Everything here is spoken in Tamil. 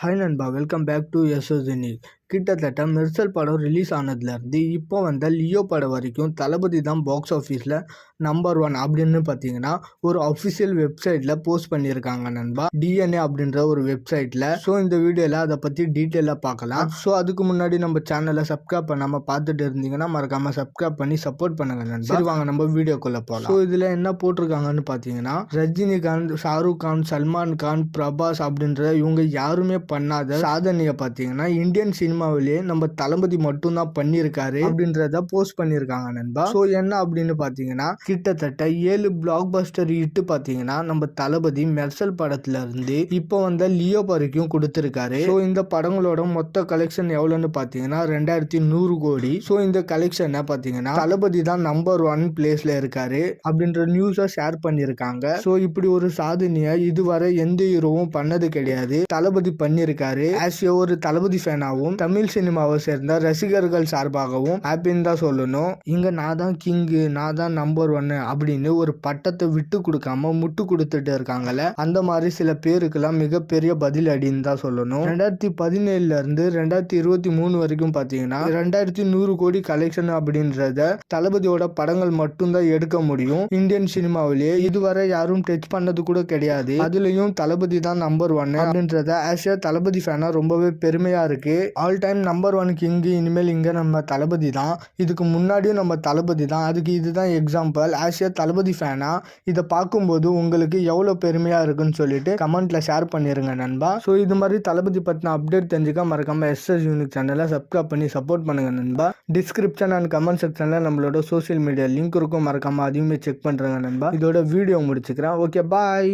ஹாய் நண்பா, வெல்கம் பேக் டு யசோதினி. கிட்டத்தட்ட மெர்சல் படம் ரிலீஸ் ஆனதுலேருந்து இப்போ வந்த லியோ படம் வரைக்கும் தளபதி தான் பாக்ஸ் ஆஃபீஸில் நம்பர் 1 அப்படின்னு பார்த்தீங்கன்னா ஒரு அஃபிஷியல் வெப்சைட்டில் போஸ்ட் பண்ணியிருக்காங்க நண்பா. டிஎன்ஏ அப்படின்ற ஒரு வெப்சைட்டில். ஸோ இந்த வீடியோவில் அதை பற்றி டீட்டெயிலாக பார்க்கலாம். ஸோ அதுக்கு முன்னாடி நம்ம சேனலை சப்ஸ்கிரைப் பண்ணாமல் பார்த்துட்டு இருந்தீங்கன்னா மறக்காமல் சப்ஸ்கிரைப் பண்ணி சப்போர்ட் பண்ணுங்க நண்பா. சரி வாங்க நம்ம வீடியோக்குள்ளே போகலாம். ஸோ இதில் என்ன போட்டிருக்காங்கன்னு பார்த்தீங்கன்னா ரஜினிகாந்த், ஷாருக் கான், சல்மான் கான், பிரபாஸ் அப்படின்ற இவங்க யாருமே பண்ணாத சாதனையை பார்த்தீங்கன்னா இந்தியன் சினிமாவிலேயே நம்ம தளபதி மட்டும் தான் பண்ணியிருக்காரு அப்படின்றத போஸ்ட் பண்ணியிருக்காங்க நண்பா. ஸோ என்ன அப்படின்னு பார்த்தீங்கன்னா கிட்டத்தட்ட 7 பிளாக் பஸ்டர் ஹிட் பார்த்தீங்கன்னா நம்ம தளபதி மெர்சல் படத்துல இருந்து இப்போ வந்த லியோ வரைக்கும் கொடுத்திருக்காரு. ஸோ இந்த படங்களோட மொத்த கலெக்ஷன் எவ்வளோன்னு பார்த்தீங்கன்னா 2100 கோடி. ஸோ இந்த கலெக்ஷனை பார்த்தீங்கன்னா தளபதி தான் நம்பர் 1 பிளேஸ்ல இருக்காரு அப்படின்ற நியூஸை ஷேர் பண்ணியிருக்காங்க. ஸோ இப்படி ஒரு சாதனையை இதுவரை எந்த ஹீரோவும் பண்ணது கிடையாது. தளபதி பண்ணியிருக்காரு. ஆஸ் ஒரு தளபதி ஃபேனாகவும் தமிழ் சினிமாவை சேர்ந்த ரசிகர்கள் சார்பாகவும் ஹாப்பின்னு தான் சொல்லணும். இங்க நான் தான் கிங்கு, நான் தான் நம்பர் 1 அப்படின்னு ஒரு பட்டத்தை விட்டு கொடுக்காம முட்டு கொடுத்துட்டு இருக்காங்கல்ல, அந்த மாதிரி சில பேருக்கெல்லாம் மிகப்பெரிய பதில் அடின்னு தான் சொல்லணும். 2017 இருந்து 2023 வரைக்கும் பார்த்தீங்கன்னா 2100 கோடி கலெக்ஷன் அப்படின்றத தளபதியோட படங்கள் மட்டும்தான் எடுக்க முடியும். இந்தியன் சினிமாவிலேயே இதுவரை யாரும் டச் பண்ணது கூட கிடையாது. அதுலயும் தளபதி தான் நம்பர் 1 அப்படின்றத ஆஸ் ஏ தளபதி ஃபேனா ரொம்பவே பெருமையா இருக்கு. ஆல் டைம் நம்பர் 1 கிங்கு இனிமேல் இங்க நம்ம தளபதி தான். இதுக்கு முன்னாடியும் நம்ம தளபதி தான். அதுக்கு இதுதான் எக்ஸாம்பிள். ஆஸ் ஏ தளபதி ஃபேனா இதை பார்க்கும்போது உங்களுக்கு எவ்வளோ பெருமையா இருக்குன்னு சொல்லிட்டு கமெண்ட்ல ஷேர் பண்ணிருங்க நண்பா. ஸோ இது மாதிரி தளபதி பற்றின அப்டேட் தெரிஞ்சுக்க மறக்காம எஸ்எஸ் யூனிக் சேனலை சப்ஸ்கிரைப் பண்ணி சப்போர்ட் பண்ணுங்க நண்பா. டிஸ்கிரிப்ஷன் அண்ட் கமெண்ட் செக்ஷன்ல நம்மளோட சோசியல் மீடியா லிங்க் இருக்கும், மறக்காம அதையுமே செக் பண்றேங்க நண்பா. இதோட வீடியோ முடிச்சுக்கிறேன். ஓகே, பாய்.